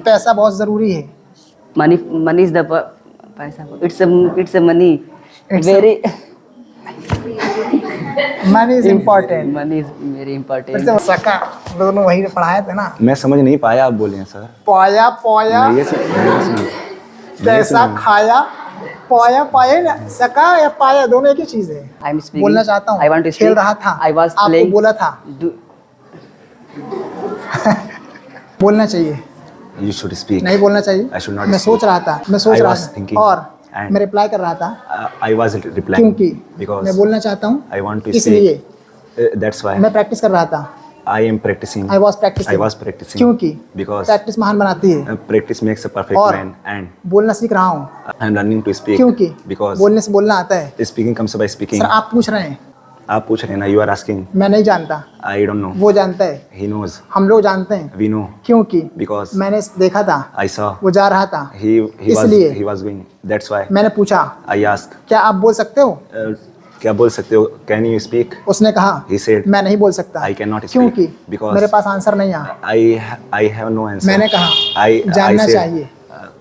पैसा बहुत जरूरी है। money is the पैसा, it's a money, It's a- very money is important. money is very फिर important. से सका, दोनों वही पढ़ाए थे ना। मैं समझ नहीं पाया, आप बोले हैं सर। पोया पोया मैं ये सुन पैसा खाया, पोया पाया ना, सका या पाया दोनों एक ही चीज है। I'm speaking. बोलना चाहता हूँ। I want to खेल speak. रहा था। I was आपको playing. बोला था। Do, बोलना चाहिए, You should speak. नहीं बोलना चाहिए। I should not मैं सोच speak. रहा था, मैं सोच I रहा was था thinking. और And- मैं रिप्लाई कर रहा था I was replying क्योंकि because मैं बोलना चाहता हूँ I want to इसलिए। speak. That's why मैं प्रैक्टिस कर रहा था। I am practicing. I was practicing. I was practicing. क्योंकि Because प्रैक्टिस महान बनाती है। practice makes a perfect और man, and बोलना सीख रहा हूँ I'm learning to speak. क्योंकि Because बोलने से बोलना आता है। speaking comes by speaking. Sir आप पूछ रहे हैं, आप पूछ रहे हैं ना, you are asking. मैं नहीं जानता, I don't know. वो जानता है, He knows. हम लोग जानते हैं। We know. क्योंकि Because मैंने देखा था I saw. वो जा रहा था, इसलिए He was going. That's why मैंने पूछा I asked. क्या आप बोल सकते हो? क्या बोल सकते हो? Can you speak? उसने कहा He said. मैं नहीं बोल सकता I cannot speak क्योंकि because मेरे पास आंसर नहीं आ। I have no answer. मैंने कहा I जानना said, चाहिए,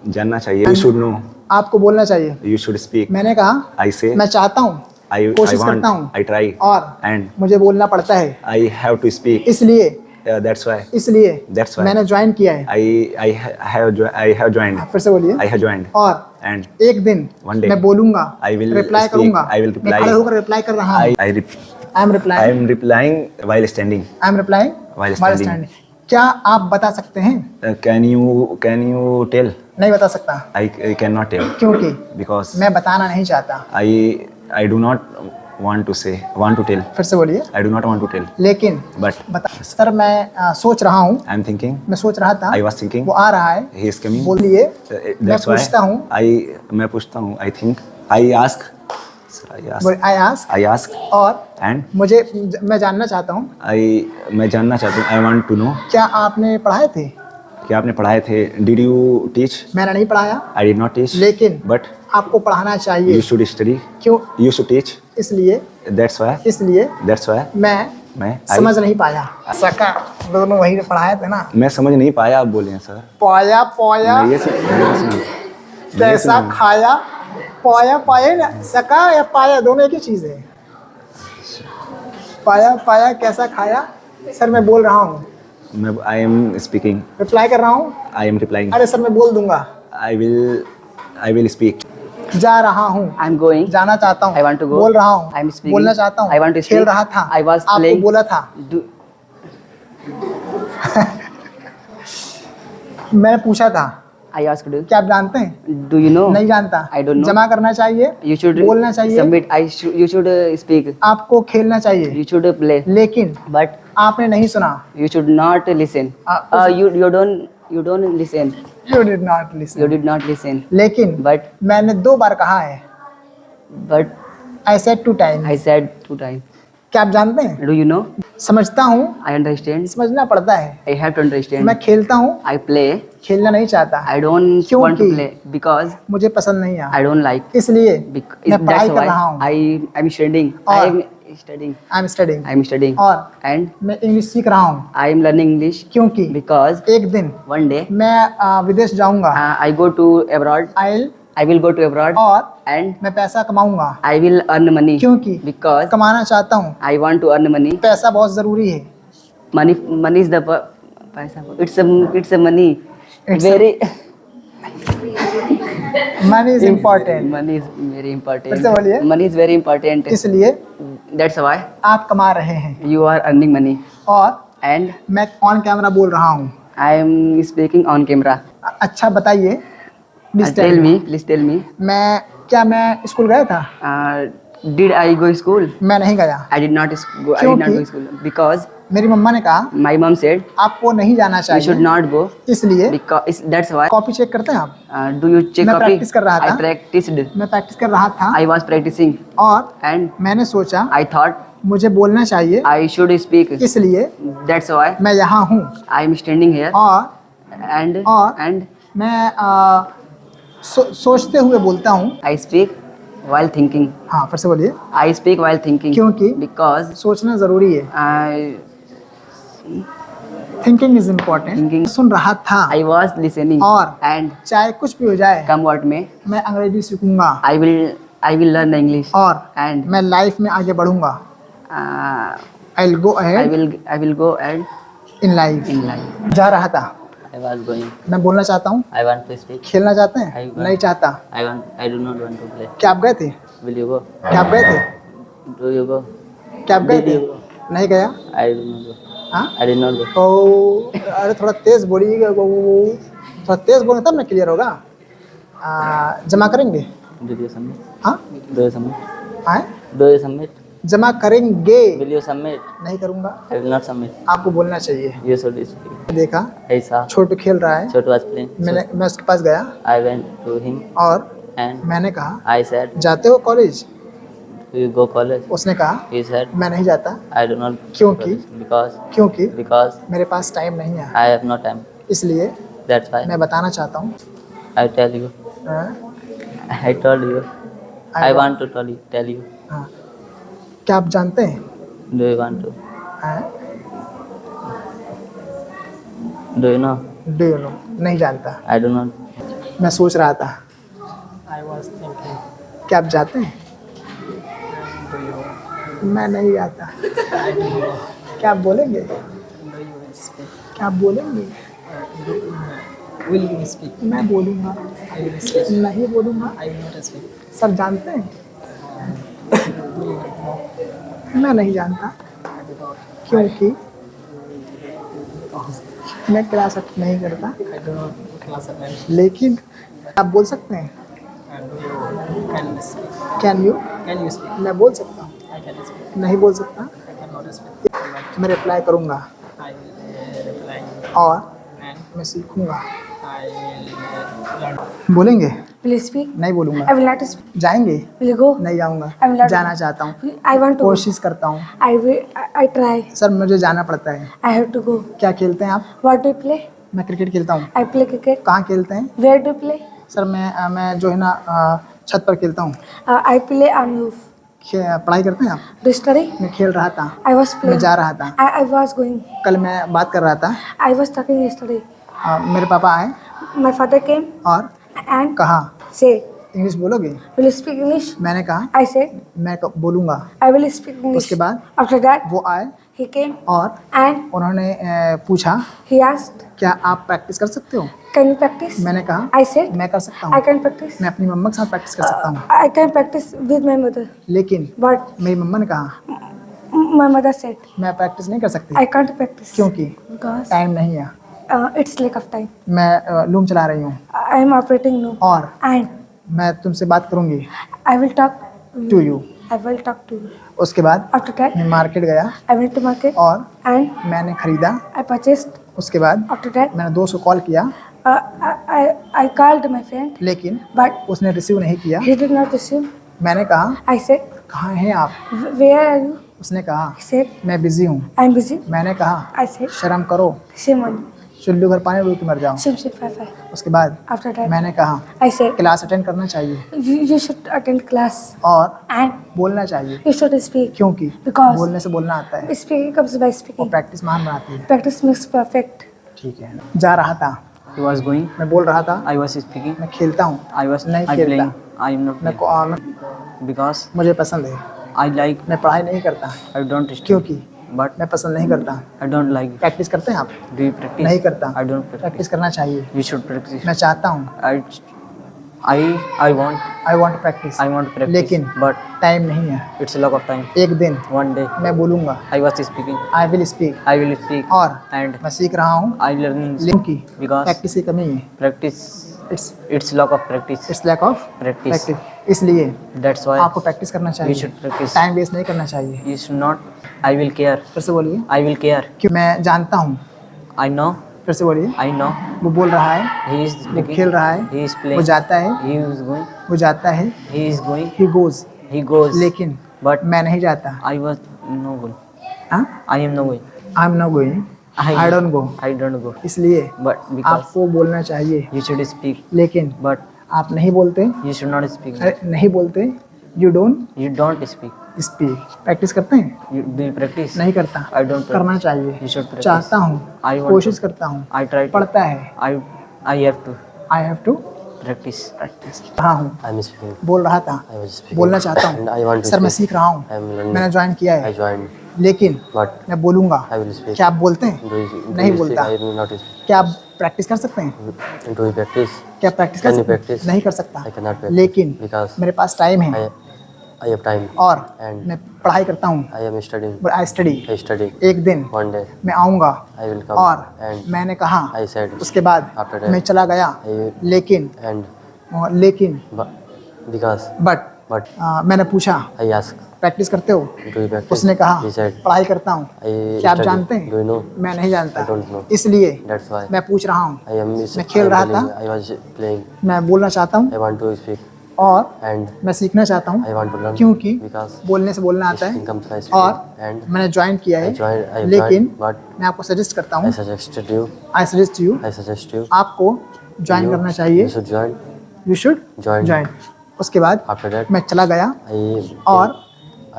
जानना चाहिए. You should know. आपको बोलना चाहिए। You should speak. मैंने कहा I say. मैं चाहता हूँ, I कोशिश want. करता हूँ I try. और And मुझे बोलना पड़ता है, I have to speak. इसलिए That's why. इसलिए That's why. मैंने ज्वाइन किया है। I have joined. फिर से बोलिए। I have joined. और And एक दिन One day, मैं बोलूंगा, I will रिप्लाई speak, करूंगा। I will मैं reply. खड़े होकर रिप्लाई कर रहा हूँ। I I am reply, am replying while standing. I am reply While standing. क्या आप बता सकते हैं? Can you tell? नहीं बता सकता I cannot tell क्योंकि because मैं बताना नहीं चाहता। I do not want to tell. फिर से बोलिए। I do not want to tell. लेकिन But बता सर, मैं सोच रहा हूँ, I am thinking. मैं सोच रहा था, I was thinking. वो आ रहा है, He is coming. बोलिए। मैं That's why पूछता हूँ, मैं पूछता हूँ. I think. I ask. I ask, I ask. और And मैं जानना चाहता हूँ मैं जानना चाहता हूँ. I want to know. क्या आपने पढ़ाए थे? क्या आपने पढ़ाए थे? Did you teach? मैंने नहीं पढ़ाया, I did not teach. लेकिन But आपको पढ़ाना चाहिए। you should study. क्यों? You should teach. इसलिए That's why मैं समझ नहीं पाया। सका, दोनों वही पढ़ाए थे ना। मैं समझ नहीं पाया, आप बोले हैं सर। पोया पोया मैं ये सुन पैसा खाया, पोया पाया ना, सका या पाया दोनों एक ही चीज है। पाया पाया कैसा खाया? सर मैं बोल रहा हूँ, मैं I am speaking. रिप्लाई कर रहा हूँ। I am replying. अरे सर मैं बोल दूंगा। I will speak. जा रहा हूँ, I'm going. जाना चाहता हूँ, I want to go. बोल रहा हूँ, I'm speaking. बोलना चाहता हूँ, I want to खेल speak. रहा था, I was आपको playing. बोला था। Do, मैंने पूछा था, I asked you. क्या आप जानते हैं? Do you know? नहीं जानता। I don't know. जमा करना चाहिए, You should बोलना चाहिए, submit. You should speak. आपको खेलना चाहिए, You should play. लेकिन But आपने नहीं सुना। you should not listen. You don't listen. You did not listen. You did not listen. लेकिन But मैंने 2 बार कहा है। I said 2 times. I said 2 times. क्या आप जानते हैं? Do you know? समझता हूँ, I understand. समझना पड़ता है। I have to understand. मैं खेलता हूँ, I play. खेलना नहीं चाहता, I don't क्योंकि want to play because मुझे पसंद नहीं आ। I don't like. इसलिए Because मैं पढ़ाई that's कर why रहा हूँ। I'm studying. और- I'm studying. I'm studying. I'm studying. और And मैं इंग्लिश सीख रहा हूँ I'm learning English क्योंकि because एक दिन one day मैं विदेश जाऊंगा। I go to abroad. I will go to abroad और and मैं पैसा कमाऊंगा I will earn money क्योंकि because कमाना चाहता हूँ। I want to earn money. पैसा बहुत जरूरी है। Money is the पैसा. It's a money. It's a- Very money is important. money is very फिर important. से बोलिए। Money is very important. इसलिए That's why आप कमा रहे हैं you are earning money. और And मैं ऑन कैमरा बोल रहा हूँ। I am speaking on camera. अच्छा बताइए, Please Tell me, please tell me. मैं स्कूल गया था? Did I go school? मैं नहीं गया I did not go. I did not go school because मेरी मम्मा ने कहा my mom said आपको नहीं जाना you should चाहिए, not go इसलिए because that's why. Copy check करते हैं आप? Do you check मैं copy? practice कर रहा था। I practiced. मैं प्रैक्टिस कर रहा था I was practicing और and मैंने सोचा I thought मुझे बोलना चाहिए, I should speak. इसलिए That's why मैं यहाँ हूँ। I am standing here और and मैं सोचते हुए बोलता हूँ। I speak while thinking. हाँ फिर से बोलिए। I speak while thinking. क्योंकि Because सोचना जरूरी है। I thinking is important. Thinking. सुन रहा था I was listening. और And चाहे कुछ भी हो जाए come what may, मैं अंग्रेजी सीखूंगा I will learn English. और And मैं लाइफ में आगे बढ़ूंगा। uh, I will go I ahead will go and in life. in life. जा रहा था, I was going. मैं बोलना चाहता हूँ। I want to speak. खेलना चाहते हैं? I want- नहीं चाहता। I do not want to play. क्या आप गए थे? Will you go? क्या आप गए थे? Do you go? क्या आप गए Did थे? you go? नहीं गया। I did not go. हाँ? I did not go. ओ, अरे थोड़ा तेज बोलिएगा, थोड़ा तेज बोलें तब ना क्लियर होगा। जमा करेंगे? Did you submit? हाँ? Do you submit? आए? Do you submit? जमा करेंगे? Will you submit? नहीं करूँगा। I will not submit. आपको बोलना चाहिए। You should speak. देखा, I saw. छोटू खेल रहा है, Chotu was playing. मैं उसके पास गया I went to him और and मैंने कहा I said, जाते हो college? do you go college? उसने कहा He said, मैं नहीं जाता। I do not. क्योंकि? Because क्योंकि मेरे पास टाइम नहीं है, I have no time. इसलिए That's why मैं बताना चाहता हूँ। I tell you. हाँ, I told you. I want to tell you. हाँ। क्या आप जानते हैं? Do you want to? हाँ, Do you know? do you know? नहीं जानता। I do not. मैं सोच रहा था। क्या आप जाते हैं? मैं नहीं जाता। क्या आप बोलेंगे? क्या आप बोलेंगे? मैं बोलूँगा। नहीं बोलूँगा। सर जानते हैं? मैं नहीं जानता, क्योंकि मैं क्लास अटेंड नहीं करता। लेकिन आप बोल सकते हैं? Can you? मैं बोल सकता हूँ। नहीं बोल सकता। मैं रिप्लाई करूँगा और मैं सीखूँगा। बोलेंगे? Will you speak? नहीं बोलूँगा। I will not speak. जाएंगे? Will you go? नहीं जाऊँगा। I will not. जाना चाहता हूँ, I want to. कोशिश करता हूँ। I will. I try. Sir मुझे जाना पड़ता है। I have to go. क्या खेलते हैं आप? What do you play? मैं क्रिकेट खेलता हूँ। I play cricket. कहाँ खेलते हैं? Where do you play? Sir मैं जो है ना छत पर खेलता हूँ। I play on roof. पढ़ाई करते हैं आप? Do you study? मैं खेल रहा था। I was मैं playing. जा रहा था। I was going. कल मैं बात कर रहा था। I was talking yesterday. मेरे पापा आए My father came और and कहा said, इंग्लिश बोलोगे? "Will you speak English?" मैंने कहा I said, मैं बोलूँगा। "I will speak English." उसके बाद After that, वो आए he came और and उन्होंने पूछा he asked, क्या आप प्रैक्टिस कर सकते हो? "Can you practice?" मैंने कहा I said, मैं कर सकता "I हूँ। can practice." मैं अपनी मम्मा के साथ प्रैक्टिस कर सकता हूँ। I can practice with my mother. लेकिन But मेरी मम्मा ने कहा my mother said, मैं प्रैक्टिस नहीं कर सकती, "I can't practice." क्योंकि Because टाइम नहीं है। it's lack of time. मैं लूम चला रही हूँ I am operating now. और And मैं तुमसे बात करूँगी I will talk to you. I will talk to you. उसके बाद After that, मैं मार्केट गया I went to market और and मैंने खरीदा। I purchased. उसके बाद After that, मैंने 200 कॉल किया, I called my friend, लेकिन but उसने रिसीव नहीं किया। he did not receive. मैंने कहा I said, कहाँ हैं आप? "Where are you?" उसने कहा He said, मैं बिजी हूँ। "I am busy." मैंने कहा I said, शर्म करो, "Shame on you." चुल्लू घर पानी रोक के मर जाऊँ। Shame, shame, five. उसके बाद After that, मैंने कहा I said, क्लास अटेंड करना चाहिए you should attend class और and बोलना चाहिए, you should speak. क्योंकि Because बोलने से बोलना आता है speaking comes by और speaking. प्रैक्टिस महान बनाती है। Practice makes perfect. ठीक है। जा रहा था, He was going. मैं बोल रहा था, I was speaking. मैं खेलता हूँ, I was नहीं I खेलता। playing. I am not मैं playing. Because मुझे पसंद है, I like. मैं पढ़ाई नहीं करता I don't study. क्योंकि But मैं पसंद नहीं करता। I don't like. प्रैक्टिस करते हैं आप? Do you practice? नहीं करता। I don't practice. प्रैक्टिस करना चाहिए। You should practice. मैं चाहता हूँ, I want. I want practice, I want to practice. लेकिन But टाइम नहीं है। it's a lot of time. एक दिन One day मैं बोलूँगा, I was speaking. I will speak, I will speak. और And मैं सीख रहा हूँ I learning क्योंकि because प्रैक्टिस की कमी है। practice. It's lack of practice. It's lack of Practice. इसलिए That's why आपको प्रैक्टिस करना you चाहिए, should practice. टाइम वेस्ट नहीं करना चाहिए। You should not. I will care. फिर से बोलिए। I will care. कि मैं जानता हूँ, I know. फिर से बोलिए। I know. वो बोल रहा है, He is वो speaking. खेल रहा है, He is वो playing. जाता है, He is going. वो जाता है, He is going. He goes, He goes. लेकिन But मैं नहीं जाता। I was no going. हाँ, I am no going. I am not going, I don't go. I don't go. इसलिए But because आपको बोलना चाहिए, you should speak. लेकिन But आप नहीं बोलते। you should not speak. अरे नहीं बोलते, you don't You don't speak. Speak. Practice करते हैं? Do you practice? नहीं करता। I don't करना practice. चाहिए। You should practice. चाहता हूँ, I want कोशिश to. करता हूँ, I try to. पढ़ता है। I have to I have to practice. Practice. रहा हूँ, I'm speaking. बोल रहा था, I was speaking. बोलना चाहता And I हूँ। want to सर मैं speak. सीख रहा हूँ, I am learning. मैंने ज्वाइन किया I है, joined. लेकिन But मैं बोलूँगा। I will speak. क्या आप बोलते हैं? Do you नहीं speak? बोलता। I will not speak. क्या आप प्रैक्टिस कर सकते हैं? Do you practice? क्या प्रैक्टिस कर Can you सकते हैं? practice? नहीं कर सकता। I cannot practice. लेकिन Because मेरे पास टाइम है I have time. और And मैं पढ़ाई करता हूँ। I am studying. I study. I study. एक दिन One day मैं आऊँगा I will come. और And मैंने कहा, I said. उसके बाद After that, मैं चला गया, I लेकिन but because बट but मैंने पूछा I ask. प्रैक्टिस करते हो? Do you practice? उसने कहा He said. पढ़ाई करता हूँ। I क्या आप study. जानते Do you know? हैं? मैं नहीं जानता। I don't know. इसलिए That's why मैं पूछ रहा हूँ। I am. मैं खेल रहा था। I was playing. मैं बोलना चाहता हूँ I want to speak. और And मैं सीखना चाहता हूँ, I want to learn. क्योंकि Because बोलने से बोलना आता speaking है। comes by speaking. और And मैंने ज्वाइन किया I है, joined. I लेकिन joined. But मैं आपको सजेस्ट करता I हूँ, suggested you. I suggest you, I suggest you. आपको ज्वाइन करना चाहिए। You should join. You should Join. Join. उसके बाद After that, मैं चला गया और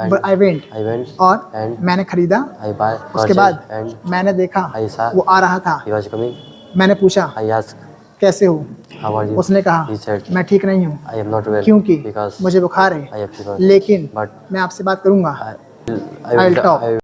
and I went I went और and मैंने खरीदा। I buy. उसके purchased बाद and मैंने देखा I saw. वो आ रहा था। He was coming. मैंने पूछा I asked, कैसे हो? how are you? उसने कहा He said, मैं ठीक नहीं हूँ, I am not well. क्योंकि Because मुझे बुखार है। I have fever. लेकिन But मैं आपसे बात करूंगा। I I will talk. I